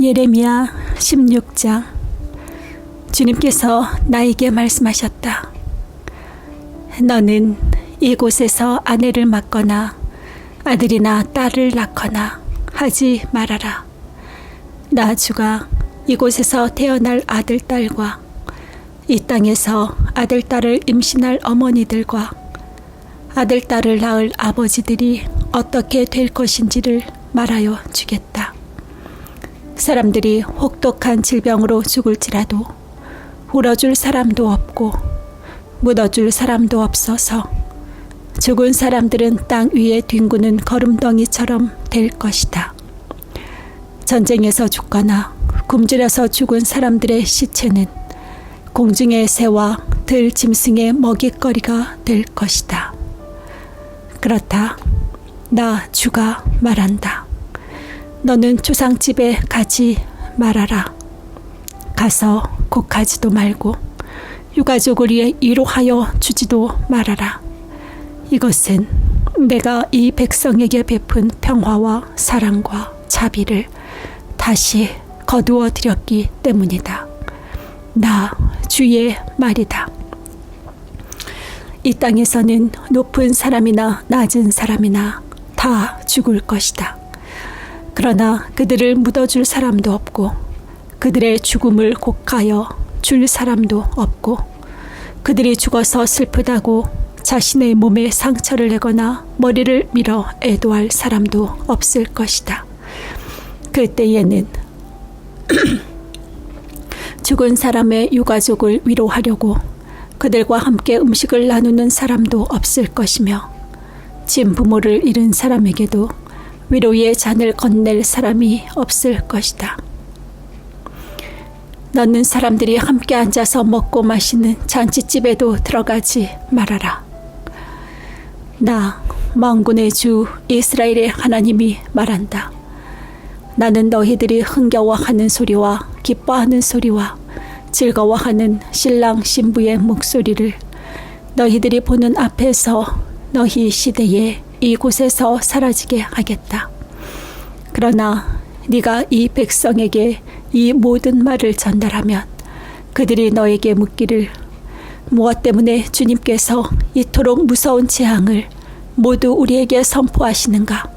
예레미야 16장. 주님께서 나에게 말씀하셨다. 너는 이곳에서 아내를 맡거나 아들이나 딸을 낳거나 하지 말아라. 나 주가 이곳에서 태어날 아들, 딸과 이 땅에서 아들, 딸을 임신할 어머니들과 아들, 딸을 낳을 아버지들이 어떻게 될 것인지를 말하여 주겠다. 사람들이 혹독한 질병으로 죽을지라도 울어줄 사람도 없고 묻어줄 사람도 없어서 죽은 사람들은 땅 위에 뒹구는 거름덩이처럼 될 것이다. 전쟁에서 죽거나 굶주려서 죽은 사람들의 시체는 공중의 새와 들 짐승의 먹잇거리가 될 것이다. 그렇다. 나 주가 말한다. 너는 조상집에 가지 말아라. 가서 곡하지도 말고 유가족을 위해 위로하여 주지도 말아라. 이것은 내가 이 백성에게 베푼 평화와 사랑과 자비를 다시 거두어 드렸기 때문이다. 나 주의 말이다. 이 땅에서는 높은 사람이나 낮은 사람이나 다 죽을 것이다. 그러나 그들을 묻어줄 사람도 없고 그들의 죽음을 곡하여 줄 사람도 없고 그들이 죽어서 슬프다고 자신의 몸에 상처를 내거나 머리를 밀어 애도할 사람도 없을 것이다. 그때에는 죽은 사람의 유가족을 위로하려고 그들과 함께 음식을 나누는 사람도 없을 것이며 친부모를 잃은 사람에게도 위로의 잔을 건넬 사람이 없을 것이다. 너는 사람들이 함께 앉아서 먹고 마시는 잔치집에도 들어가지 말아라. 나 만군의 주 이스라엘의 하나님이 말한다. 나는 너희들이 흥겨워하는 소리와 기뻐하는 소리와 즐거워하는 신랑 신부의 목소리를 너희들이 보는 앞에서 너희 시대에 이곳에서 사라지게 하겠다. 그러나 네가 이 백성에게 이 모든 말을 전달하면 그들이 너에게 묻기를 무엇 때문에 주님께서 이토록 무서운 재앙을 모두 우리에게 선포하시는가?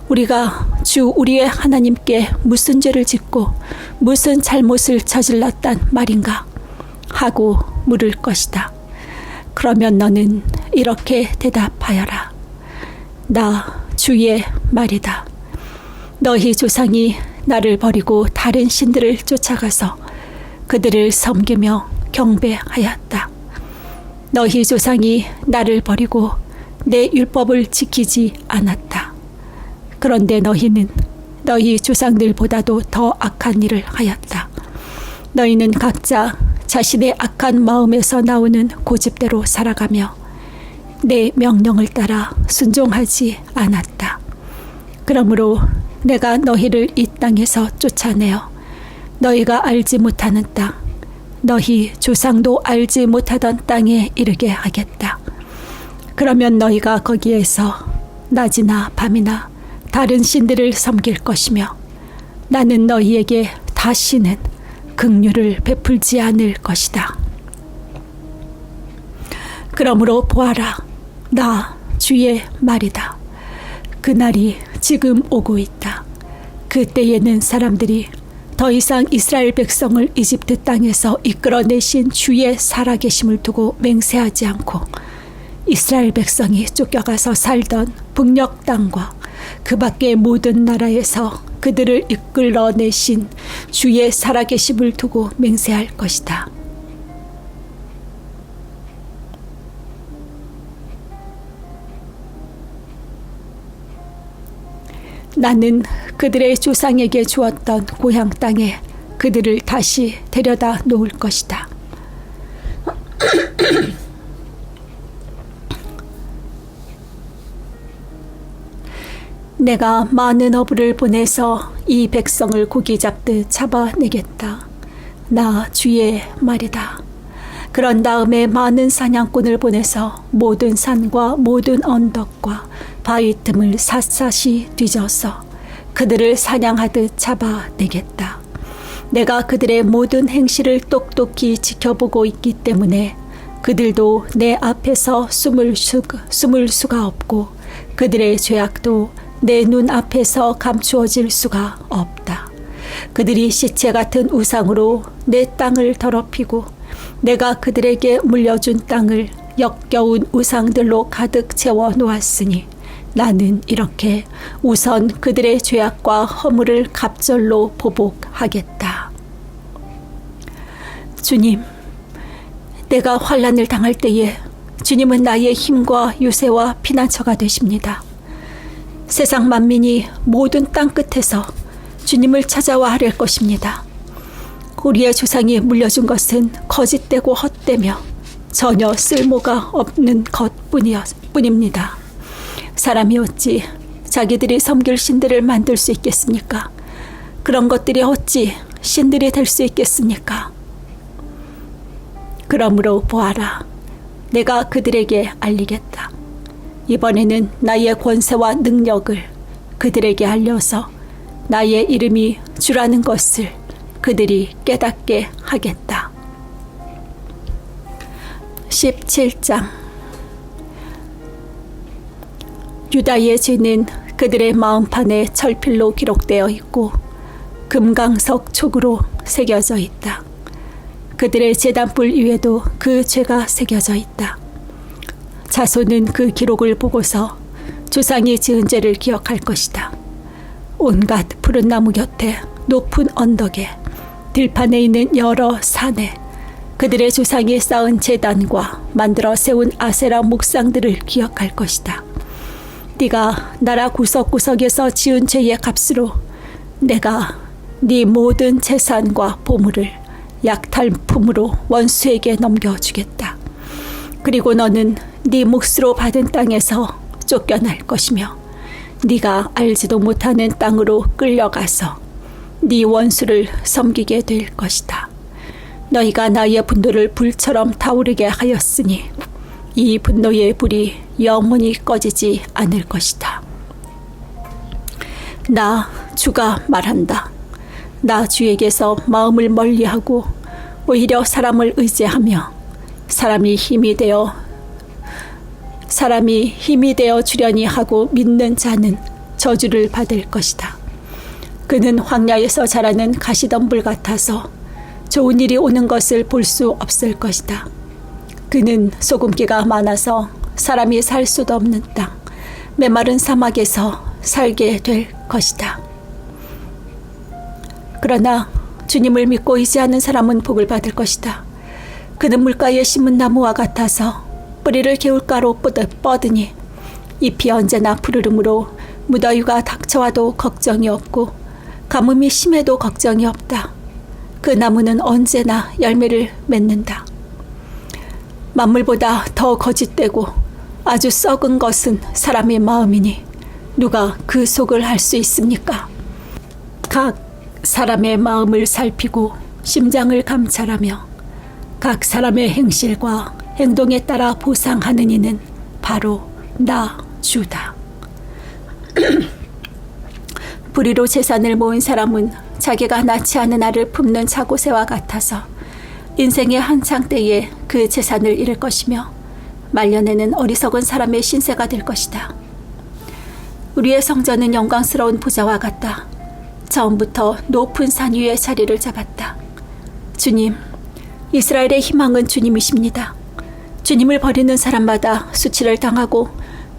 우리가 주 우리의 하나님께 무슨 죄를 짓고 무슨 잘못을 저질렀단 말인가? 하고 물을 것이다. 그러면 너는 이렇게 대답하여라. 나 주의 말이다. 너희 조상이 나를 버리고 다른 신들을 쫓아가서 그들을 섬기며 경배하였다. 너희 조상이 나를 버리고 내 율법을 지키지 않았다. 그런데 너희는 너희 조상들보다도 더 악한 일을 하였다. 너희는 각자 자신의 악한 마음에서 나오는 고집대로 살아가며 내 명령을 따라 순종하지 않았다. 그러므로 내가 너희를 이 땅에서 쫓아내어 너희가 알지 못하는 땅, 너희 조상도 알지 못하던 땅에 이르게 하겠다. 그러면 너희가 거기에서 낮이나 밤이나 다른 신들을 섬길 것이며 나는 너희에게 다시는 긍휼을 베풀지 않을 것이다. 그러므로 보아라. 나 주의 말이다. 그날이 지금 오고 있다. 그때에는 사람들이 더 이상 이스라엘 백성을 이집트 땅에서 이끌어내신 주의 살아계심을 두고 맹세하지 않고 이스라엘 백성이 쫓겨가서 살던 북녘 땅과 그 밖의 모든 나라에서 그들을 이끌어내신 주의 살아계심을 두고 맹세할 것이다. 나는 그들의 조상에게 주었던 고향 땅에 그들을 다시 데려다 놓을 것이다. 내가 많은 어부를 보내서 이 백성을 고기 잡듯 잡아내겠다. 나 주의 말이다. 그런 다음에 많은 사냥꾼을 보내서 모든 산과 모든 언덕과 바위 틈을 샅샅이 뒤져서 그들을 사냥하듯 잡아내겠다. 내가 그들의 모든 행실을 똑똑히 지켜보고 있기 때문에 그들도 내 앞에서 숨을 수가 없고 그들의 죄악도 내 눈 앞에서 감추어질 수가 없다. 그들이 시체 같은 우상으로 내 땅을 더럽히고 내가 그들에게 물려준 땅을 역겨운 우상들로 가득 채워 놓았으니 나는 이렇게 우선 그들의 죄악과 허물을 갑절로 보복하겠다. 주님, 내가 환난을 당할 때에 주님은 나의 힘과 유세와 피난처가 되십니다. 세상 만민이 모든 땅 끝에서 주님을 찾아와 하릴 것입니다. 우리의 조상이 물려준 것은 거짓되고 헛되며 전혀 쓸모가 없는 것뿐입니다. 사람이 어찌 자기들이 섬길 신들을 만들 수 있겠습니까? 그런 것들이 어찌 신들이 될 수 있겠습니까? 그러므로 보아라, 내가 그들에게 알리겠다. 이번에는 나의 권세와 능력을 그들에게 알려서 나의 이름이 주라는 것을 그들이 깨닫게 하겠다. 17장. 유다의 죄는 그들의 마음판에 철필로 기록되어 있고 금강석 촉으로 새겨져 있다. 그들의 제단불 위에도 그 죄가 새겨져 있다. 자손은 그 기록을 보고서 조상이 지은 죄를 기억할 것이다. 온갖 푸른 나무 곁에 높은 언덕에 들판에 있는 여러 산에 그들의 조상이 쌓은 제단과 만들어 세운 아세라 목상들을 기억할 것이다. 네가 나라 구석구석에서 지은 죄의 값으로 내가 네 모든 재산과 보물을 약탈품으로 원수에게 넘겨주겠다. 그리고 너는 네 몫으로 받은 땅에서 쫓겨날 것이며 네가 알지도 못하는 땅으로 끌려가서 네 원수를 섬기게 될 것이다. 너희가 나의 분노를 불처럼 타오르게 하였으니 이 분노의 불이 영원히 꺼지지 않을 것이다. 나 주가 말한다. 나 주에게서 마음을 멀리하고 오히려 사람을 의지하며 사람이 힘이 되어 주려니 하고 믿는 자는 저주를 받을 것이다. 그는 황야에서 자라는 가시덤불 같아서 좋은 일이 오는 것을 볼 수 없을 것이다. 그는 소금기가 많아서 사람이 살 수도 없는 땅, 메마른 사막에서 살게 될 것이다. 그러나 주님을 믿고 의지하는 사람은 복을 받을 것이다. 그는 물가에 심은 나무와 같아서 뿌리를 개울가로 뻗으니 잎이 언제나 푸르름으로 무더위가 닥쳐와도 걱정이 없고 가뭄이 심해도 걱정이 없다. 그 나무는 언제나 열매를 맺는다. 만물보다 더 거짓되고 아주 썩은 것은 사람의 마음이니 누가 그 속을 알 수 있습니까? 각 사람의 마음을 살피고 심장을 감찰하며 각 사람의 행실과 행동에 따라 보상하는 이는 바로 나 주다. 불의로 재산을 모은 사람은 자기가 낳지 않은 알을 품는 자고새와 같아서 인생의 한창 때에 그 재산을 잃을 것이며 말년에는 어리석은 사람의 신세가 될 것이다. 우리의 성전은 영광스러운 보좌와 같다. 처음부터 높은 산 위에 자리를 잡았다. 주님, 이스라엘의 희망은 주님이십니다. 주님을 버리는 사람마다 수치를 당하고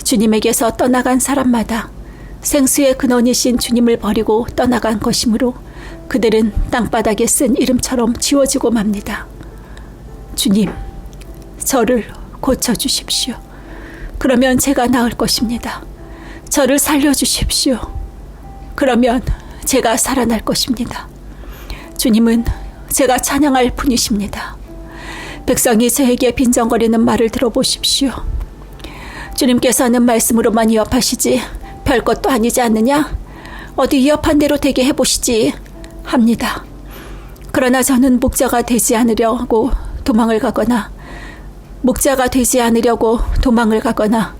주님에게서 떠나간 사람마다 생수의 근원이신 주님을 버리고 떠나간 것이므로 그들은 땅바닥에 쓴 이름처럼 지워지고 맙니다. 주님, 저를 고쳐주십시오. 그러면 제가 나을 것입니다. 저를 살려주십시오. 그러면 제가 살아날 것입니다. 주님은 제가 찬양할 분이십니다. 백성이 저에게 빈정거리는 말을 들어보십시오. 주님께서는 말씀으로만 위협하시지 별것도 아니지 않느냐? 어디 위협한 대로 되게 해보시지 합니다. 그러나 저는 목자가 되지 않으려고 도망을 가거나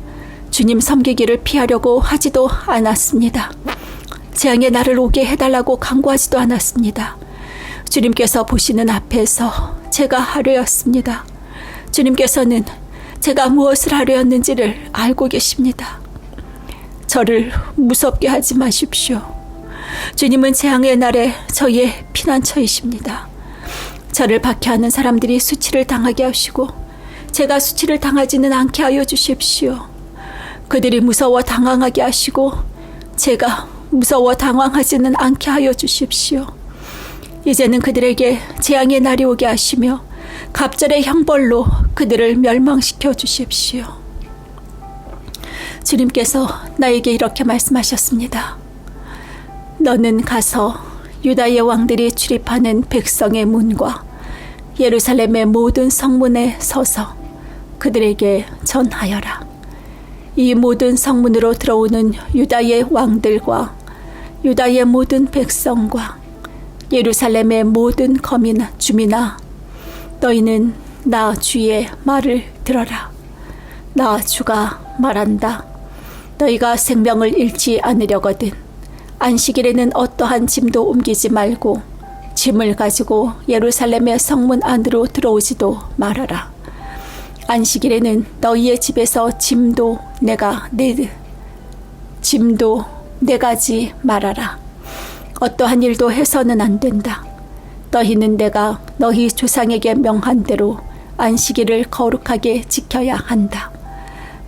주님 섬기기를 피하려고 하지도 않았습니다. 재앙의 날을 오게 해달라고 간구하지도 않았습니다. 주님께서 보시는 앞에서 제가 하려였습니다. 주님께서는 제가 무엇을 하려였는지를 알고 계십니다. 저를 무섭게 하지 마십시오. 주님은 재앙의 날에 저희의 피난처이십니다. 저를 박해하는 사람들이 수치를 당하게 하시고 제가 수치를 당하지는 않게 하여 주십시오. 그들이 무서워 당황하게 하시고 제가 무서워 당황하지는 않게 하여 주십시오. 이제는 그들에게 재앙의 날이 오게 하시며 갑절의 형벌로 그들을 멸망시켜 주십시오. 주님께서 나에게 이렇게 말씀하셨습니다. 너는 가서 유다의 왕들이 출입하는 백성의 문과 예루살렘의 모든 성문에 서서 그들에게 전하여라. 이 모든 성문으로 들어오는 유다의 왕들과 유다의 모든 백성과 예루살렘의 모든 거민아 주민아, 너희는 나 주의 말을 들어라. 나 주가 말한다. 너희가 생명을 잃지 않으려거든 안식일에는 어떠한 짐도 옮기지 말고 짐을 가지고 예루살렘의 성문 안으로 들어오지도 말아라. 안식일에는 너희의 집에서 짐도 내가지 말아라. 어떠한 일도 해서는 안 된다. 너희는 내가 너희 조상에게 명한 대로 안식일을 거룩하게 지켜야 한다.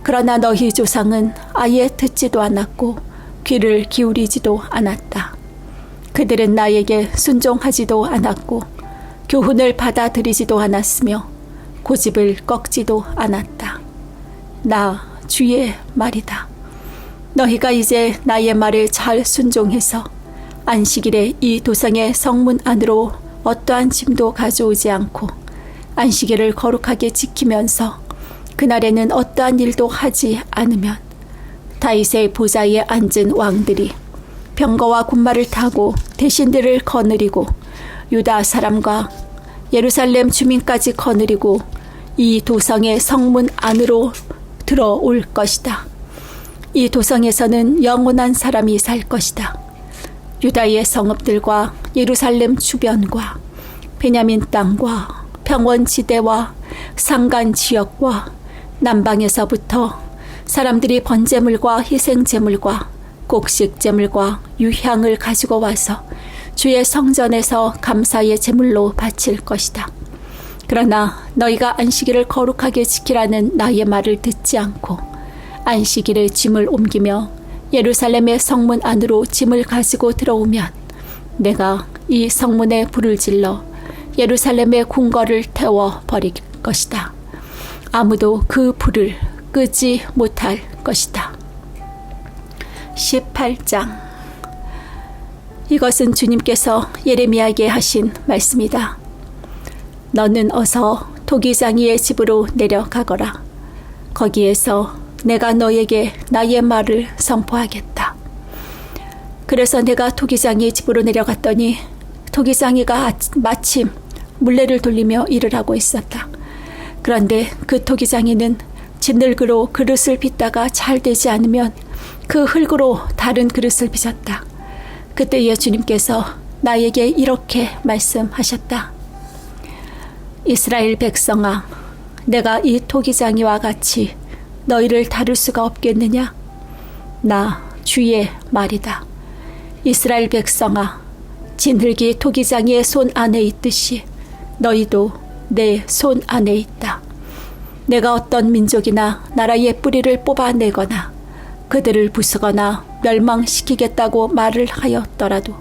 그러나 너희 조상은 아예 듣지도 않았고 귀를 기울이지도 않았다. 그들은 나에게 순종하지도 않았고 교훈을 받아들이지도 않았으며 고집을 꺾지도 않았다. 나 주의 말이다. 너희가 이제 나의 말을 잘 순종해서 안식일에 이 도성의 성문 안으로 어떠한 짐도 가져오지 않고 안식일을 거룩하게 지키면서 그날에는 어떠한 일도 하지 않으면 다윗의 보좌에 앉은 왕들이 병거와 군마를 타고 대신들을 거느리고 유다 사람과 예루살렘 주민까지 거느리고 이 도성의 성문 안으로 들어올 것이다. 이 도성에서는 영원한 사람이 살 것이다. 유다의 성읍들과 예루살렘 주변과 베냐민 땅과 평원지대와 산간지역과 남방에서부터 사람들이 번제물과 희생제물과 곡식제물과 유향을 가지고 와서 주의 성전에서 감사의 제물로 바칠 것이다. 그러나 너희가 안식일을 거룩하게 지키라는 나의 말을 듣지 않고 안식일에 짐을 옮기며 예루살렘의 성문 안으로 짐을 가지고 들어오면 내가 이 성문에 불을 질러 예루살렘의 궁궐을 태워 버릴 것이다. 아무도 그 불을 끄지 못할 것이다. 18장. 이것은 주님께서 예레미야에게 하신 말씀이다. 너는 어서 토기장이의 집으로 내려가거라. 거기에서 내가 너에게 나의 말을 선포하겠다. 그래서 내가 토기장이의 집으로 내려갔더니 토기장이가 마침 물레를 돌리며 일을 하고 있었다. 그런데 그 토기장이는 진흙으로 그릇을 빚다가 잘 되지 않으면 그 흙으로 다른 그릇을 빚었다. 그때에 주님께서 나에게 이렇게 말씀하셨다. 이스라엘 백성아, 내가 이 토기장이와 같이 너희를 다룰 수가 없겠느냐? 나 주의 말이다. 이스라엘 백성아, 진흙이 토기장이의 손 안에 있듯이 너희도 내 손 안에 있다. 내가 어떤 민족이나 나라의 뿌리를 뽑아내거나 그들을 부수거나 멸망시키겠다고 말을 하였더라도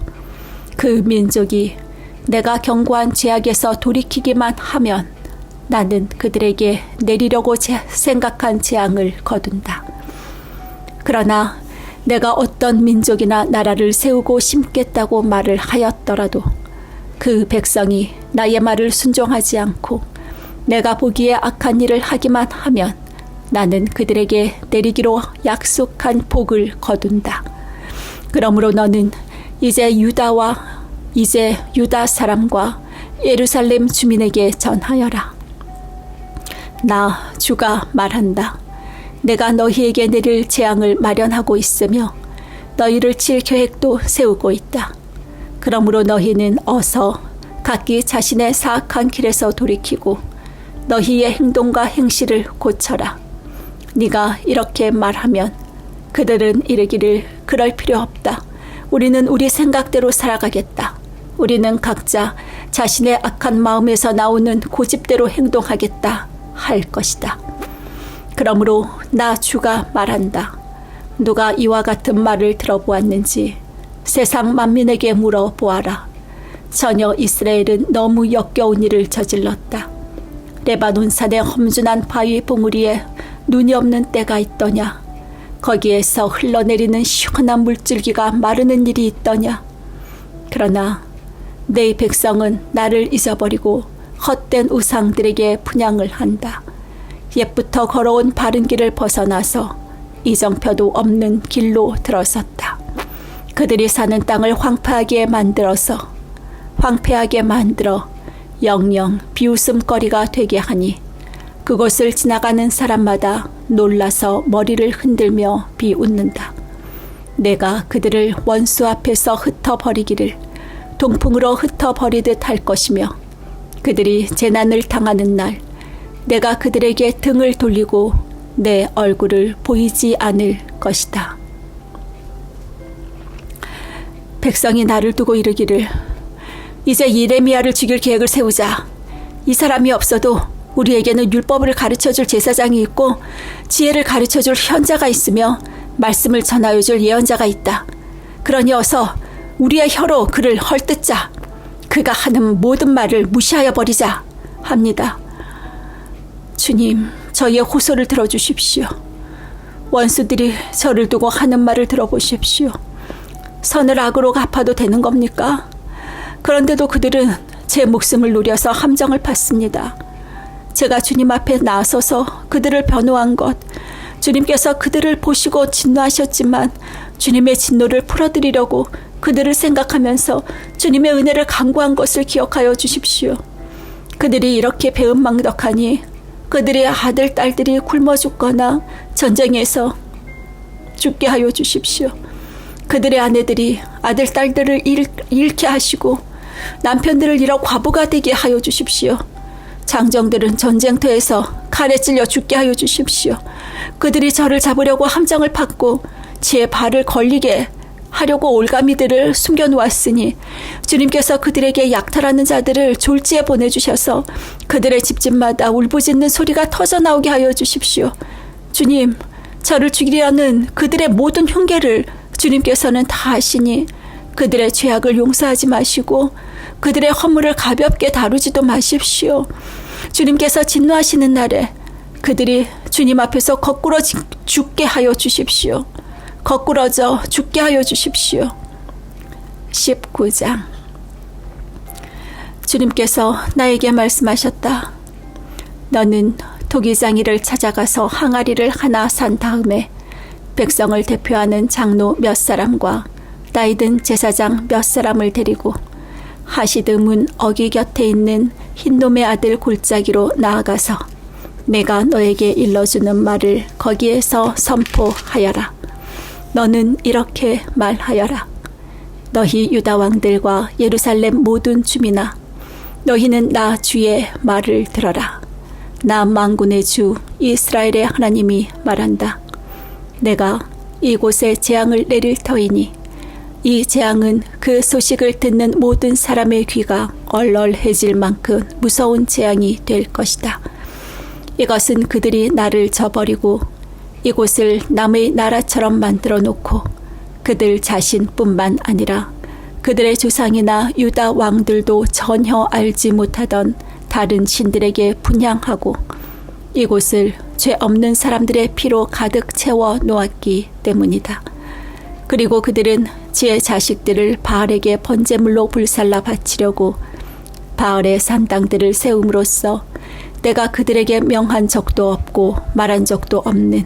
그 민족이 내가 경고한 죄악에서 돌이키기만 하면 나는 그들에게 내리려고 생각한 재앙을 거둔다. 그러나 내가 어떤 민족이나 나라를 세우고 심겠다고 말을 하였더라도 그 백성이 나의 말을 순종하지 않고 내가 보기에 악한 일을 하기만 하면 나는 그들에게 내리기로 약속한 복을 거둔다. 그러므로 너는 이제 유다 사람과 예루살렘 주민에게 전하여라. 나 주가 말한다. 내가 너희에게 내릴 재앙을 마련하고 있으며 너희를 칠 계획도 세우고 있다. 그러므로 너희는 어서 각기 자신의 사악한 길에서 돌이키고 너희의 행동과 행실을 고쳐라. 네가 이렇게 말하면 그들은 이르기를 그럴 필요 없다. 우리는 우리 생각대로 살아가겠다. 우리는 각자 자신의 악한 마음에서 나오는 고집대로 행동하겠다 할 것이다. 그러므로 나 주가 말한다. 누가 이와 같은 말을 들어보았는지 세상 만민에게 물어보아라. 전혀 이스라엘은 너무 역겨운 일을 저질렀다. 레바논 산의 험준한 바위 봉우리에 눈이 없는 때가 있더냐. 거기에서 흘러내리는 시원한 물줄기가 마르는 일이 있더냐. 그러나 내 백성은 나를 잊어버리고 헛된 우상들에게 분향을 한다. 옛부터 걸어온 바른 길을 벗어나서 이정표도 없는 길로 들어섰다. 그들이 사는 땅을 황폐하게 만들어 영영 비웃음거리가 되게 하니 그곳을 지나가는 사람마다 놀라서 머리를 흔들며 비웃는다. 내가 그들을 원수 앞에서 흩어버리기를 동풍으로 흩어버리듯 할 것이며 그들이 재난을 당하는 날 내가 그들에게 등을 돌리고 내 얼굴을 보이지 않을 것이다. 백성이 나를 두고 이르기를 이제 예레미야를 죽일 계획을 세우자. 이 사람이 없어도 우리에게는 율법을 가르쳐줄 제사장이 있고 지혜를 가르쳐줄 현자가 있으며 말씀을 전하여줄 예언자가 있다. 그러니 어서 우리의 혀로 그를 헐뜯자. 그가 하는 모든 말을 무시하여 버리자 합니다. 주님, 저희의 호소를 들어주십시오. 원수들이 저를 두고 하는 말을 들어보십시오. 선을 악으로 갚아도 되는 겁니까? 그런데도 그들은 제 목숨을 노려서 함정을 팠습니다. 제가 주님 앞에 나서서 그들을 변호한 것, 주님께서 그들을 보시고 진노하셨지만 주님의 진노를 풀어드리려고 그들을 생각하면서 주님의 은혜를 간구한 것을 기억하여 주십시오. 그들이 이렇게 배은망덕하니 그들의 아들, 딸들이 굶어 죽거나 전쟁에서 죽게 하여 주십시오. 그들의 아내들이 아들, 딸들을 잃게 하시고 남편들을 잃어 과부가 되게 하여 주십시오. 장정들은 전쟁터에서 칼에 찔려 죽게 하여 주십시오. 그들이 저를 잡으려고 함정을 팠고 제 발을 걸리게 하려고 올가미들을 숨겨놓았으니 주님께서 그들에게 약탈하는 자들을 졸지에 보내주셔서 그들의 집집마다 울부짖는 소리가 터져나오게 하여 주십시오. 주님, 저를 죽이려는 그들의 모든 흉계를 주님께서는 다 아시니 그들의 죄악을 용서하지 마시고 그들의 허물을 가볍게 다루지도 마십시오. 주님께서 진노하시는 날에 그들이 주님 앞에서 거꾸로 죽게 하여 주십시오. 거꾸러져 죽게 하여 주십시오. 19장. 주님께서 나에게 말씀하셨다. 너는 토기장이를 찾아가서 항아리를 하나 산 다음에 백성을 대표하는 장로 몇 사람과 나이든 제사장 몇 사람을 데리고 하시드 문 어기 곁에 있는 흰놈의 아들 골짜기로 나아가서 내가 너에게 일러주는 말을 거기에서 선포하여라. 너는 이렇게 말하여라. 너희 유다 왕들과 예루살렘 모든 주민아, 너희는 나 주의 말을 들어라. 나 만군의 주 이스라엘의 하나님이 말한다. 내가 이곳에 재앙을 내릴 터이니 이 재앙은 그 소식을 듣는 모든 사람의 귀가 얼얼해질 만큼 무서운 재앙이 될 것이다. 이것은 그들이 나를 저버리고 이곳을 남의 나라처럼 만들어 놓고 그들 자신뿐만 아니라 그들의 조상이나 유다 왕들도 전혀 알지 못하던 다른 신들에게 분향하고 이곳을 죄 없는 사람들의 피로 가득 채워 놓았기 때문이다. 그리고 그들은 제 자식들을 바알에게 번제물로 불살라 바치려고 바알의 산당들을 세움으로써 내가 그들에게 명한 적도 없고 말한 적도 없는,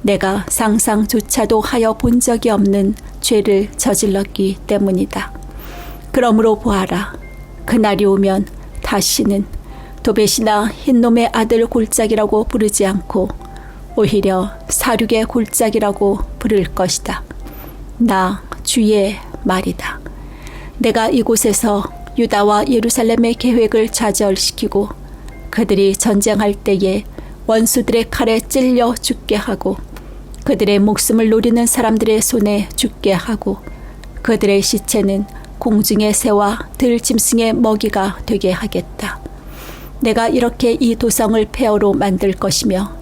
내가 상상조차도 하여 본 적이 없는 죄를 저질렀기 때문이다. 그러므로 보아라. 그날이 오면 다시는 도벳이나 흰놈의 아들 골짜기라고 부르지 않고 오히려 사륙의 골짜기라고 부를 것이다. 나 주의 말이다. 내가 이곳에서 유다와 예루살렘의 계획을 좌절시키고 그들이 전쟁할 때에 원수들의 칼에 찔려 죽게 하고 그들의 목숨을 노리는 사람들의 손에 죽게 하고 그들의 시체는 공중의 새와 들짐승의 먹이가 되게 하겠다. 내가 이렇게 이 도성을 폐허로 만들 것이며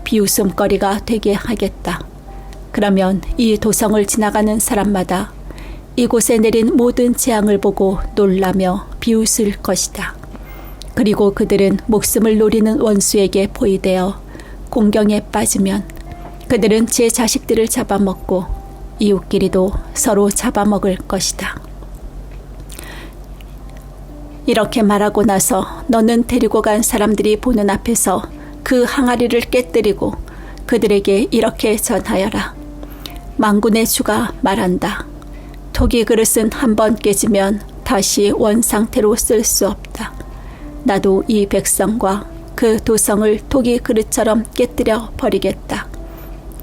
비웃음거리가 되게 하겠다. 그러면 이 도성을 지나가는 사람마다 이곳에 내린 모든 재앙을 보고 놀라며 비웃을 것이다. 그리고 그들은 목숨을 노리는 원수에게 포위되어 공경에 빠지면 그들은 제 자식들을 잡아먹고 이웃끼리도 서로 잡아먹을 것이다. 이렇게 말하고 나서 너는 데리고 간 사람들이 보는 앞에서 그 항아리를 깨뜨리고 그들에게 이렇게 전하여라. 만군의 주가 말한다. 토기 그릇은 한번 깨지면 다시 원상태로 쓸 수 없다. 나도 이 백성과 그 도성을 토기 그릇처럼 깨뜨려 버리겠다.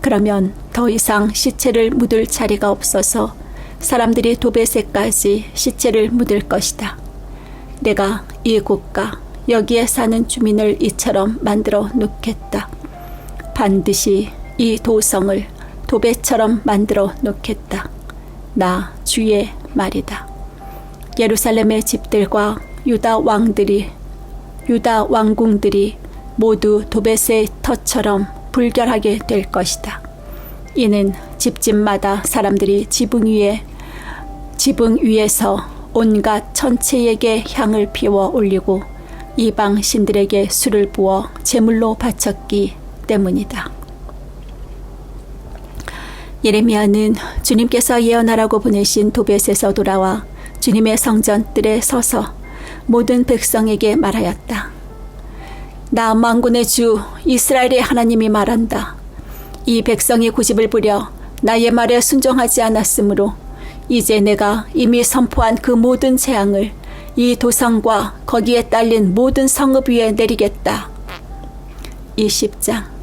그러면 더 이상 시체를 묻을 자리가 없어서 사람들이 도베새까지 시체를 묻을 것이다. 내가 이 국가 여기에 사는 주민을 이처럼 만들어 놓겠다. 반드시 이 도성을 도배처럼 만들어 놓겠다. 나 주의 말이다. 예루살렘의 집들과 유다 왕궁들이 모두 도벳의 터처럼 불결하게 될 것이다. 이는 집집마다 사람들이 지붕 위에서 온갖 천체에게 향을 피워 올리고 이방 신들에게 술을 부어 제물로 바쳤기 때문이다. 예레미야는 주님께서 예언하라고 보내신 도벳에서 돌아와 주님의 성전뜰에 서서 모든 백성에게 말하였다. 나 만군의 주 이스라엘의 하나님이 말한다. 이 백성이 고집을 부려 나의 말에 순종하지 않았으므로 이제 내가 이미 선포한 그 모든 재앙을 이 도성과 거기에 딸린 모든 성읍 위에 내리겠다. 20장.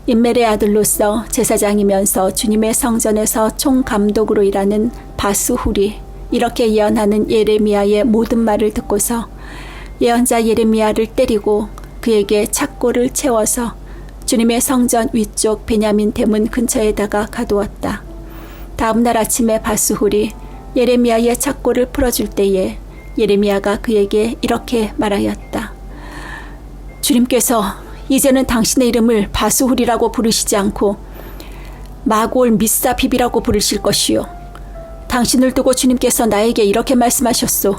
임멜의 아들로서 제사장이면서 주님의 성전에서 총감독으로 일하는 바스훌이 이렇게 예언하는 예레미야의 모든 말을 듣고서 예언자 예레미야를 때리고 그에게 착고를 채워서 주님의 성전 위쪽 베냐민 대문 근처에다가 가두었다. 다음 날 아침에 바스훌이 예레미야의 착고를 풀어줄 때에 예레미야가 그에게 이렇게 말하였다. 주님께서 이제는 당신의 이름을 바스훌이라고 부르시지 않고 마골 미사핍이라고 부르실 것이요. 당신을 두고 주님께서 나에게 이렇게 말씀하셨소.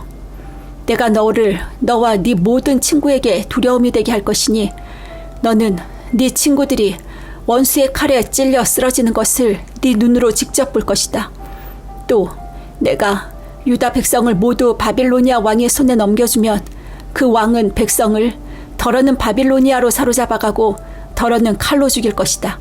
내가 너와 네 모든 친구에게 두려움이 되게 할 것이니 너는 네 친구들이 원수의 칼에 찔려 쓰러지는 것을 네 눈으로 직접 볼 것이다. 또 내가 유다 백성을 모두 바빌로니아 왕의 손에 넘겨주면 그 왕은 백성을 더러는 바빌로니아로 사로잡아가고 더러는 칼로 죽일 것이다.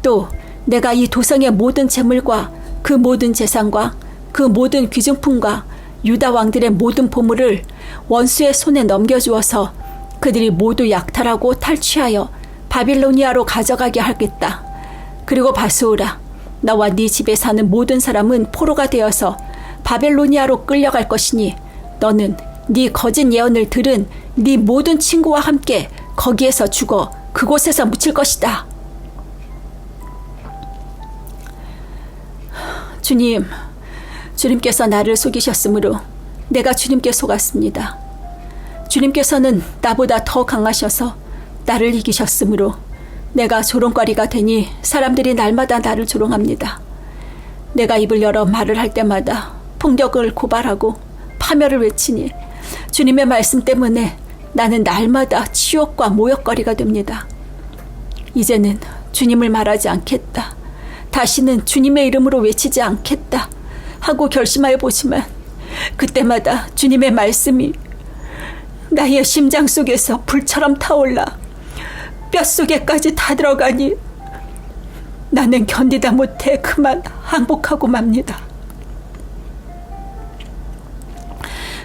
또 내가 이 도성의 모든 재물과 그 모든 재산과 그 모든 귀중품과 유다 왕들의 모든 보물을 원수의 손에 넘겨주어서 그들이 모두 약탈하고 탈취하여 바빌로니아로 가져가게 하겠다. 그리고 바스후라, 나와 네 집에 사는 모든 사람은 포로가 되어서 바벨로니아로 끌려갈 것이니 너는 네 거짓 예언을 들은 네 모든 친구와 함께 거기에서 죽어 그곳에서 묻힐 것이다. 주님께서 나를 속이셨으므로 내가 주님께 속았습니다. 주님께서는 나보다 더 강하셔서 나를 이기셨으므로 내가 조롱거리가 되니 사람들이 날마다 나를 조롱합니다. 내가 입을 열어 말을 할 때마다 폭력을 고발하고 파멸을 외치니 주님의 말씀 때문에 나는 날마다 치욕과 모욕거리가 됩니다. 이제는 주님을 말하지 않겠다. 다시는 주님의 이름으로 외치지 않겠다 하고 결심하여 보지만 그때마다 주님의 말씀이 나의 심장 속에서 불처럼 타올라 뼛속에까지 다 들어가니 나는 견디다 못해 그만 항복하고 맙니다.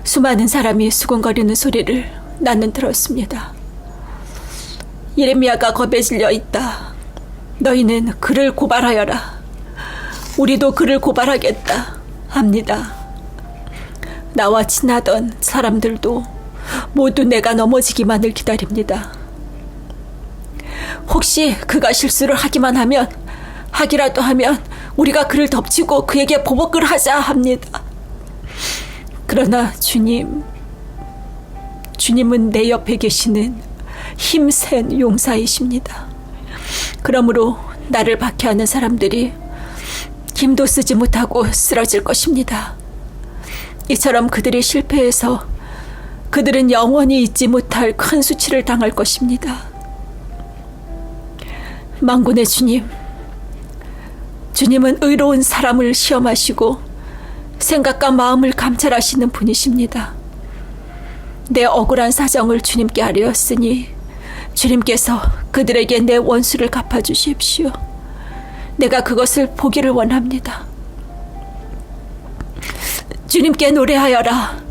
수많은 사람이 수군거리는 소리를 나는 들었습니다. 예레미야가 겁에 질려 있다. 너희는 그를 고발하여라. 우리도 그를 고발하겠다 합니다. 나와 친하던 사람들도 모두 내가 넘어지기만을 기다립니다. 혹시 그가 실수를 하기라도 하면 우리가 그를 덮치고 그에게 보복을 하자 합니다. 그러나 주님은 내 옆에 계시는 힘센 용사이십니다. 그러므로 나를 박해하는 사람들이 힘도 쓰지 못하고 쓰러질 것입니다. 이처럼 그들이 실패해서 그들은 영원히 잊지 못할 큰 수치를 당할 것입니다. 만군의 주님은 의로운 사람을 시험하시고 생각과 마음을 감찰하시는 분이십니다. 내 억울한 사정을 주님께 아뢰었으니 주님께서 그들에게 내 원수를 갚아주십시오. 내가 그것을 보기를 원합니다. 주님께 노래하여라.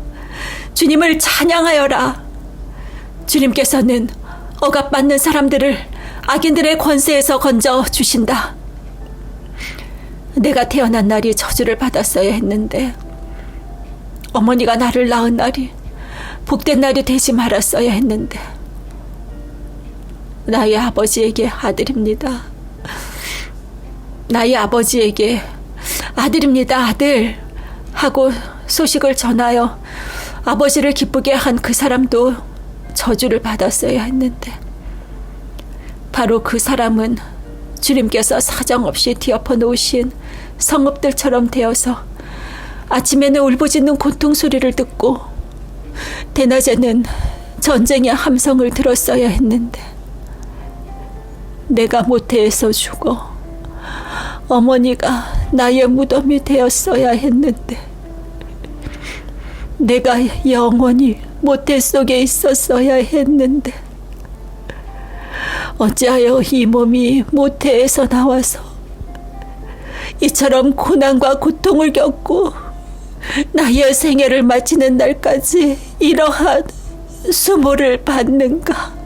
주님을 찬양하여라. 주님께서는 억압받는 사람들을 악인들의 권세에서 건져 주신다. 내가 태어난 날이 저주를 받았어야 했는데 어머니가 나를 낳은 날이 복된 날이 되지 말았어야 했는데 나의 아버지에게 아들입니다. 나의 아버지에게 아들입니다, 아들 하고 소식을 전하여 아버지를 기쁘게 한 그 사람도 저주를 받았어야 했는데 바로 그 사람은 주님께서 사정없이 뒤엎어 놓으신 성읍들처럼 되어서 아침에는 울부짖는 고통 소리를 듣고 대낮에는 전쟁의 함성을 들었어야 했는데 내가 모태에서 죽어 어머니가 나의 무덤이 되었어야 했는데 내가 영원히 모태 속에 있었어야 했는데 어찌하여 이 몸이 모태에서 나와서 이처럼 고난과 고통을 겪고 나의 생애를 마치는 날까지 이러한 수모를 받는가.